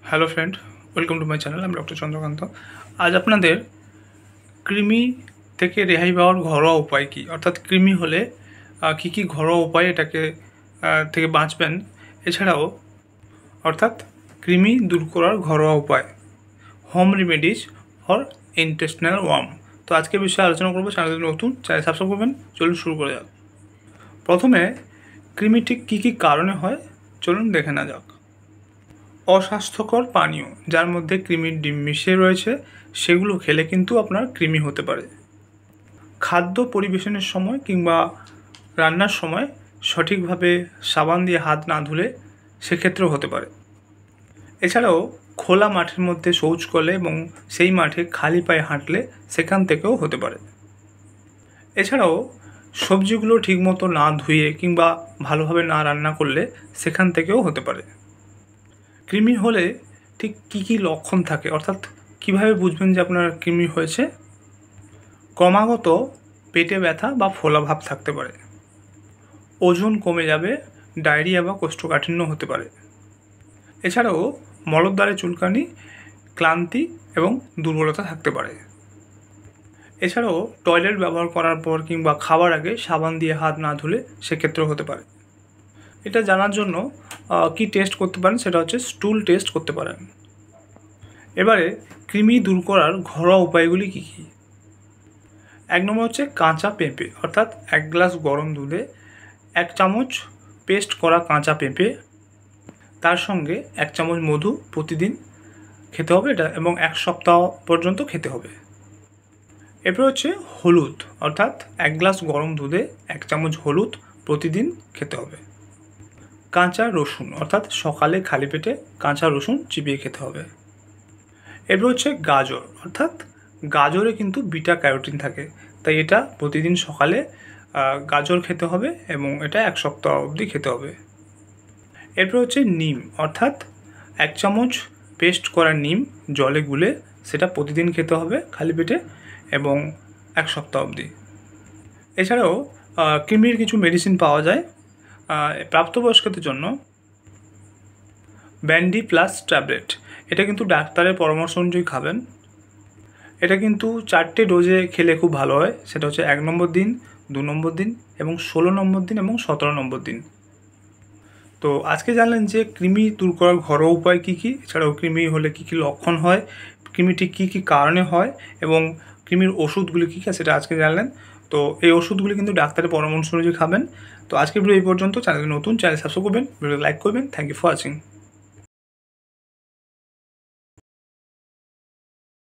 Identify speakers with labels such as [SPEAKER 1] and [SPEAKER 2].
[SPEAKER 1] Hello friend, welcome to my channel. আমি doctor Chandrakant. আজ আপনাদের কৃমি থেকে রেহাই পাওয়ার ঘরোয়া উপায় কী, অর্থাৎ কৃমি হলে কী কী ঘরোয়া উপায় এটাকে থেকে বাঁচবেন, এছাড়াও অর্থাৎ কৃমি দূর করার ঘরোয়া উপায়, home remedies for intestinal worm. তো আজকে বিষয়ে আলোচনা করবো। চ্যানেল নতুন, চ্যানেল সাবস্ক্রাইব করবেন। চলুন শুরু করে যাক। প্রথমে কৃমি ঠিক কী কী কারণে হয় চলুন দেখে না যাক। অস্বাস্থ্যকর পানীয় যার মধ্যে কৃমির ডিম মিশিয়ে রয়েছে, সেগুলো খেলে কিন্তু আপনার কৃমি হতে পারে। খাদ্য পরিবেশনের সময় কিংবা রান্নার সময় সঠিকভাবে সাবান দিয়ে হাত না ধুলে সেক্ষেত্রেও হতে পারে। এছাড়াও খোলা মাঠের মধ্যে শৌচ করলে এবং সেই মাঠে খালি পায়ে হাঁটলে সেখান থেকেও হতে পারে। এছাড়াও সবজিগুলো ঠিকমতো না ধুয়ে কিংবা ভালোভাবে না রান্না করলে সেখান থেকেও হতে পারে। কৃমি হলে ঠিক কী কী লক্ষণ থাকে, অর্থাৎ কিভাবে বুঝবেন যে আপনার কৃমি হয়েছে? ক্রমাগত পেটে ব্যথা বা ফোলাভাব থাকতে পারে, ওজন কমে যাবে, ডায়রিয়া বা কোষ্ঠকাঠিন্য হতে পারে। এছাড়াও মলদ্বারে চুলকানি, ক্লান্তি এবং দুর্বলতা থাকতে পারে। এছাড়াও টয়লেট ব্যবহার করার পর কিংবা খাওয়ার আগে সাবান দিয়ে হাত না ধুলে সেক্ষেত্রেও হতে পারে। এটা জানার জন্য কি টেস্ট করতে পারেন, সেটা হচ্ছে স্টুল টেস্ট করতে পারেন। এবারে কৃমি দূর করার ঘরোয়া উপায়গুলি কী কী? 1 নম্বর হচ্ছে কাঁচা পেঁপে, অর্থাৎ 1 গ্লাস গরম দুধে 1 চামচ পেস্ট করা কাঁচা পেঁপে, তার সঙ্গে 1 চামচ মধু প্রতিদিন খেতে হবে এটা, এবং 1 সপ্তাহ পর্যন্ত খেতে হবে। এরপর হচ্ছে হলুদ, অর্থাৎ 1 গ্লাস গরম দুধে 1 চামচ হলুদ প্রতিদিন খেতে হবে। কাঁচা রসুন, অর্থাৎ সকালে খালি পেটে কাঁচা রসুন চিবিয়ে খেতে হবে। এরপর হচ্ছে গাজর, অর্থাৎ গাজরে কিন্তু বিটা ক্যারোটিন থাকে, তাই এটা প্রতিদিন সকালে গাজর খেতে হবে এবং এটা 1 সপ্তাহ অবধি খেতে হবে। এরপর হচ্ছে নিম, অর্থাৎ 1 চামচ পেস্ট করা নিম জলে গুলে সেটা প্রতিদিন খেতে হবে খালি পেটে এবং 1 সপ্তাহ অবধি। এছাড়াও কৃমির কিছু মেডিসিন পাওয়া যায় প্রাপ্তবয়স্কদের জন্য। ব্যান্ডি প্লাস ট্যাবলেট, এটা কিন্তু ডাক্তারের পরামর্শ অনুযায়ী খাবেন। এটা কিন্তু 4টে ডোজে খেলে খুব ভালো হয়। সেটা হচ্ছে 1 নম্বর দিন, 2 নম্বর দিন এবং 16 নম্বর দিন এবং 17 নম্বর দিন। তো আজকে জানলেন যে কৃমি দূর করার ঘরোয়া উপায় কী কী, এছাড়াও কৃমি হলে কী কী লক্ষণ হয়, কৃমিটি কী কী কারণে হয় এবং কৃমির ওষুধগুলি কী কী, সেটা আজকে জানলেন। তো এই ওষুধগুলি কিন্তু ডাক্তারের পরামর্শ অনুযায়ী খাবেন। তো আজকের ভিডিও এই পর্যন্ত। চ্যানেল নতুন, চ্যানেল সাবস্ক্রাইব করবেন, ভিডিও লাইক করবেন। Thank you for watching.